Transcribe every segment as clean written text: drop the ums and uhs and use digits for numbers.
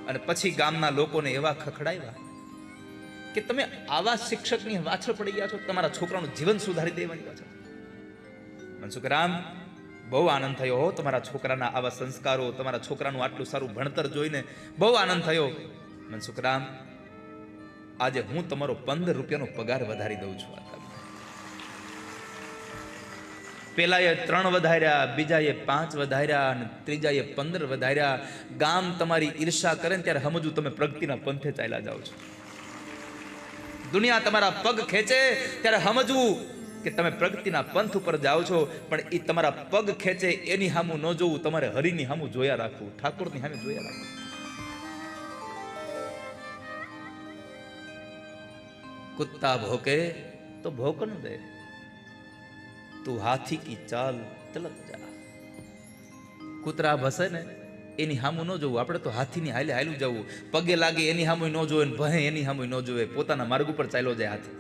અને પછી ગામના લોકોને એવા ખખડાવ્યા કે તમે આવા શિક્ષકની પાછળ પડી ગયા છો, તમારા છોકરાનું જીવન સુધારી દેવાની પાછળ. મનસુખરામ, બહુ આનંદ થયો હો તમારા છોકરાના આવા સંસ્કારો, તમારા છોકરાનું આટલું સારું ભણતર જોઈને બહુ આનંદ થયો. મનસુખરામ, આજે હું તમારો 15 રૂપિયાનો પગાર વધારી દઉં છું. પેલાએ 3 વધાર્યા, બીજાએ 5 વધાર્યા અને ત્રીજાએ 15 વધાર્યા. ગામ તમારી ઈર્ષા કરે ને ત્યારે સમજવું તમે પ્રગતિના પંથે ચાલ્યા જાઓ છો. દુનિયા તમારા પગ ખેંચે ત્યારે સમજવું કે તમે પ્રગતિના પંથ ઉપર જાઓ છો. પણ એ તમારા પગ ખેંચે એની સામું ન જોવું, તમારે હરિની સામું જોયા રાખવું, ઠાકોરની સામે જોયા રાખવું. કુત્તા ભોકે તો ભોકન દે, તું હાથી કી ચાલ તલક જા. કૂતરા ભસે ને એની સામું ન જોવું, આપણે તો હાથીની હાલે હાલું જવું. પગે લાગે એની સામું ન જોવે, ભહે એની સામું ન જોવે, પોતાના માર્ગ ઉપર ચાલ્યો જાય હાથી.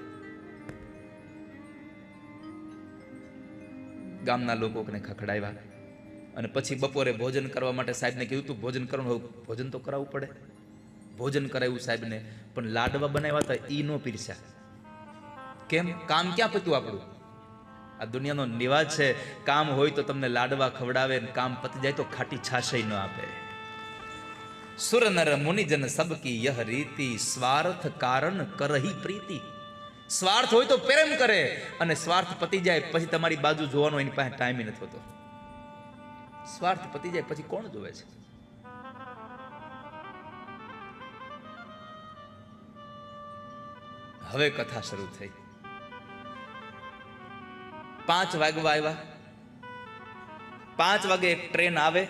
ગામના લોકોને ખખડાવ્યા અને પછી બપોરે ભોજન કરવા માટે સાહેબને કીધું તું ભોજન કરવાનું, ભોજન તો કરાવવું પડે. ભોજન કરાવ્યું સાહેબને, પણ લાડવા બનાવ્યા હતા ઈ નો પીરસ્યા. કેમ? કામ ક્યાં પત્યું આપણું? આ દુનિયાનો નિવાજ છે, કામ હોય તો તમને લાડવા ખવડાવે, કામ પતી જાય તો ખાટી છાશય ન આપે. સુર નર મુનિજન સબકી યહ રીતિ, સ્વાર્થ કારણ કરહી પ્રીતિ. સ્વાર્થ હોય તો પ્રેમ કરે, અને સ્વાર્થ પતી જાય પછી તમારી બાજુ જોવાનો એની પાસે ટાઈમ નથી હોતો. સ્વાર્થ પતી જાય પછી કોણ જોવે છે? હવે કથા શરૂ થઈ. 5 વાગવા આવ્યા. 5 વાગે એક ટ્રેન આવે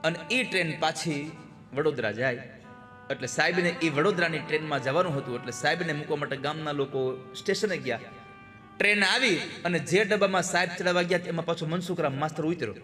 અને એ ટ્રેન પાછી વડોદરા જાય. એટલે સાહેબને એ વડોદરાની ટ્રેનમાં જવાનું હતું, એટલે સાહેબને મૂકવા માટે ગામના લોકો સ્ટેશને ગયા. ટ્રેન આવી અને જે ડબ્બામાં સાહેબ ચડાવવા ગયા એમાં પાછો મનસુખરામ માસ્તર ઉતર્યો.